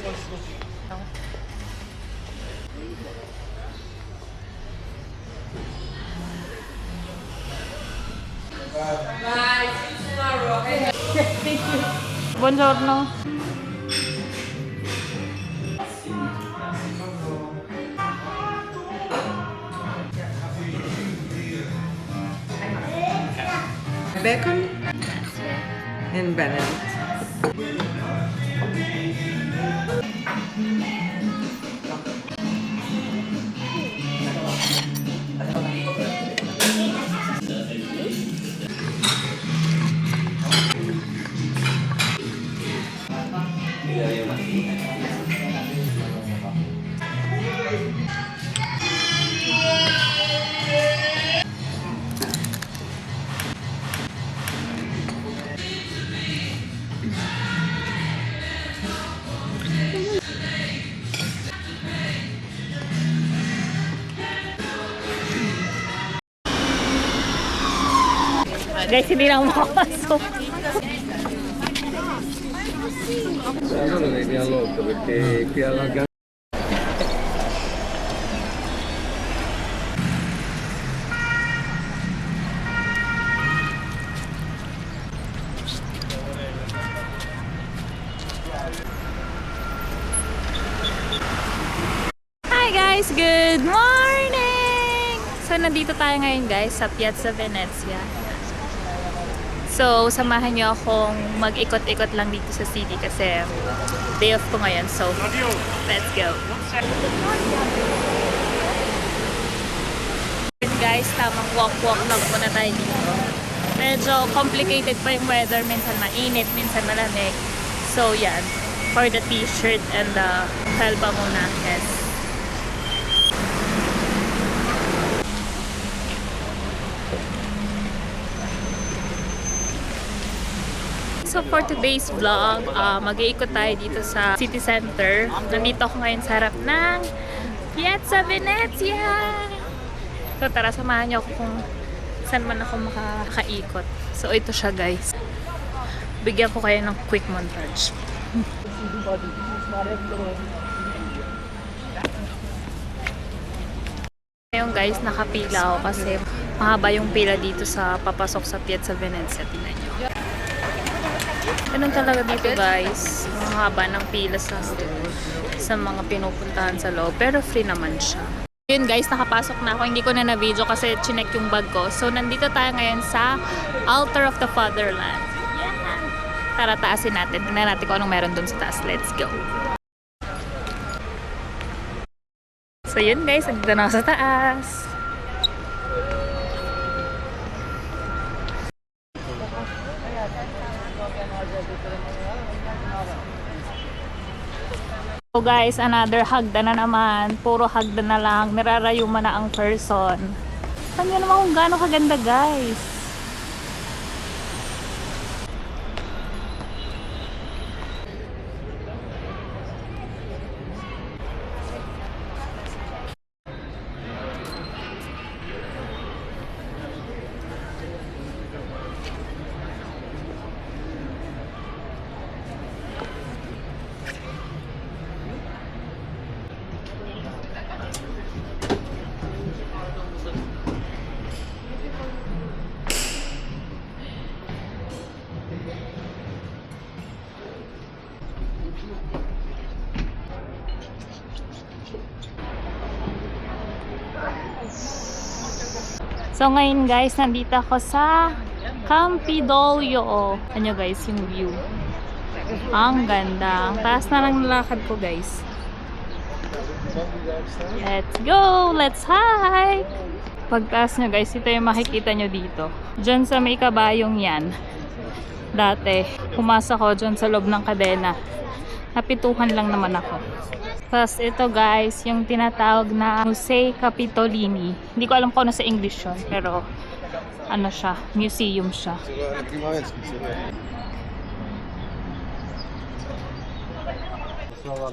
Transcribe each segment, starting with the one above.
Bye. See you tomorrow. Thank you. Buongiorno. Bacon and Benedict. Guys, hindi na ako makapasok. Io lo vedi all'8 perché qui alla Hi guys! Good morning! So, nandito tayo ngayon guys sa Piazza Venezia. So, samahan niyo akong mag-ikot-ikot lang dito sa city kasi day off ko ngayon. So, let's go! Guys, tamang walk-walk lang muna tayo dito. Medyo complicated pa yung weather. Minsan mainit, minsan malamig. So, yan. For the t-shirt and the helba muna. Yes. So for today's vlog, mag-iikot tayo dito sa city center. Nandito ako ngayon sa harap ng Piazza Venezia. So tara, samahan niyo ako kung saan man ako makakaikot. So ito siya guys. Bigyan ko kayo ng quick montage. Ngayon guys, nakapila ako kasi mahaba yung pila dito sa papasok sa Piazza Venezia. Tingnan niyo. Ganun talaga dito guys, mahaba ng pila sa mga pinupuntahan sa loob, pero free naman siya. Yun guys, nakapasok na ako, hindi ko na na-video kasi chinek yung bag ko. So nandito tayo ngayon sa Altar of the Fatherland. Yan. Tara, taasin natin, tingnan natin kung anong meron dun sa taas. Let's go! So yun guys, nandito na ako sa taas. So guys, another hagdan na naman. Puro hagdan na lang. Nirarayuman na ang person. Saan nyo naman kung gaano kaganda guys. So ngayon guys, nandito ako sa Campidoglio. Ano guys, yung view. Ang ganda. Ang taas na lang nalakad ko guys. Let's go! Let's hike! Pagtaas nyo guys, ito yung makikita nyo dito. Diyan sa may kabayong yan. Dati, pumasa ko dyan sa loob ng kadena. Napituhan lang naman ako. Tapos ito guys, yung tinatawag na Musei Capitolini. Hindi ko alam kung ano sa English yun, pero ano siya, museum siya.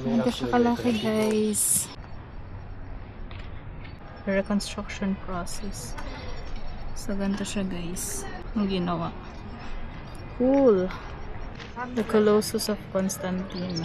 Hindi siya kalaki guys. The reconstruction process. So ganito siya guys, yung ginawa. Cool! The Colossus of Constantine.